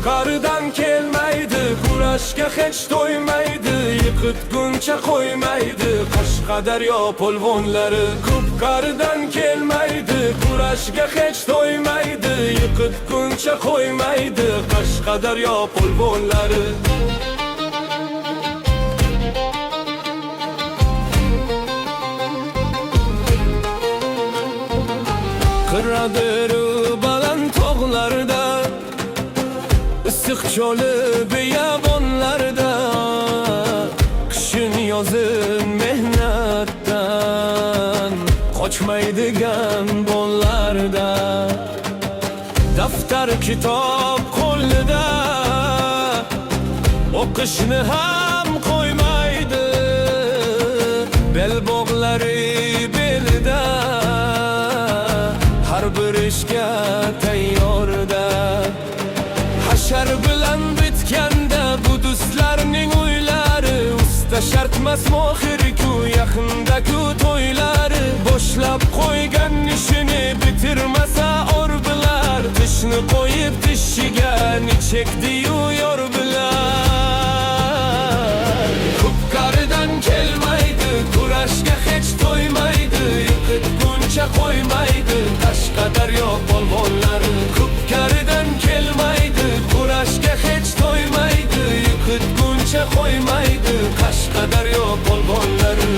Ko'pkaridan kelmaydi, kurashga hech to'ymaydi, yiqitguncha qo'ymaydi Qashqadaryo polvonlari. Ko'pkaridan kelmaydi, kurashga hech to'ymaydi, yiqitguncha qo'ymaydi Qashqadaryo polvonlari. Qirradir baland tog'larda, issiq cho'li biyobonlarda, qishin yozin mehnatdan qochmaydigan bonlarda, daftar kitob qo'lida o'qishni ham qo'ymaydi, belbog'lari belida har bir ishga tayyorda. Hashar bilan bitganda bu do'stlarning uylari, usta shartmas mohir-ku, yaqinda-ku to'ylari. Boshlab qo'ygan ishini bitirmasa or bilar, tishni qo'yib tishiga chekdi-yu yor bilar. Ko'pkaridan kelmaydi, kurashga hech to'ymaydi, yiqitguncha qo'ymaydi Qashqadaryo polvonlari. Ko'pkaridan kelmaydi, kurashga hech to'ymaydi, yiqitguncha qo'ymaydi Qashqadaryo polvonlari.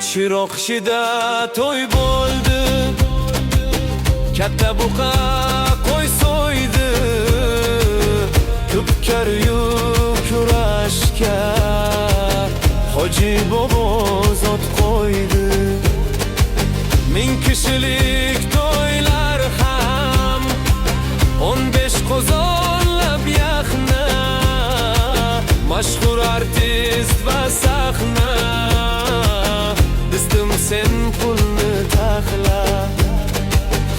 Chiroqshida to'y bo'ldi, katta buqa qo'y so'ydi, Ko'pkariyu kurashga Hoji bobo zot qo'ydi. 1000 kishilik to'ylar ham 15 qozonlab yaxna, mashhur artist va sahna, distim sen pulni taxla.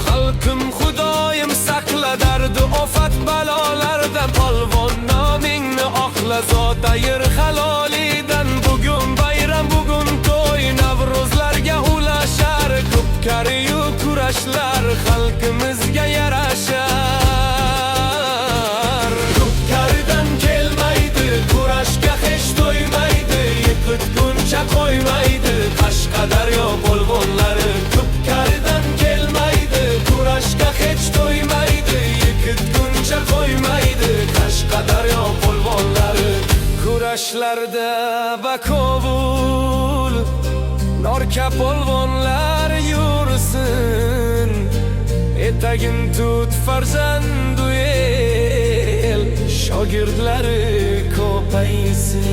Xalqim xudoyim saqla dardi ofat balolardan, polvon nomingni oqla zot ayir halolidan. Bugun bayram, bugun to'y, Navruzlarga ulashar, Ko'pkariyu kurashlar xalqimizga yarashar. Ko'pkaridan kelmaydi, kurashga hech to'ymaydi, yiqitguncha qo'ymaydi Qashqadaryo polvonlari. Ko'pkaridan kelmaydi, kurashga hech to'ymaydi, yiqitguncha qo'ymaydi Qashqadaryo polvonlari. Kurashlarda bakovul Norka polvonlar yursin, etagin tut farzandu el, shogirdlari ko'paysin.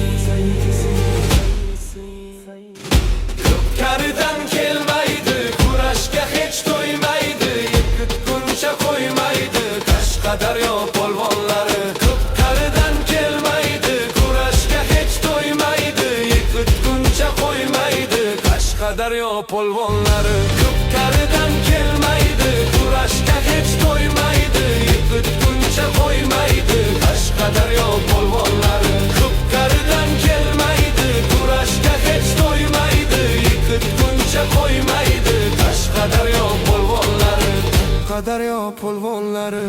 Ko'pkaridan kelmaydi, kurashga hech to'ymaydi, yiqitguncha qo'ymaydi Qashqadaryo polvonlari. Ko'pkaridan kelmaydi, kurashga hech to'ymaydi, yiqitguncha qo'ymaydi Qashqadaryo polvonlari. Ko'pkaridan kelmaydi, kurashga hech to'ymaydi, yiqitguncha qo'ymaydi Qashqadaryo polvonlari. Ko'pkaridan kelmaydi, kurashga hech to'ymaydi, yiqitguncha qo'ymaydi Qashqadaryo polvonlari. Qashqadaryo polvonlari.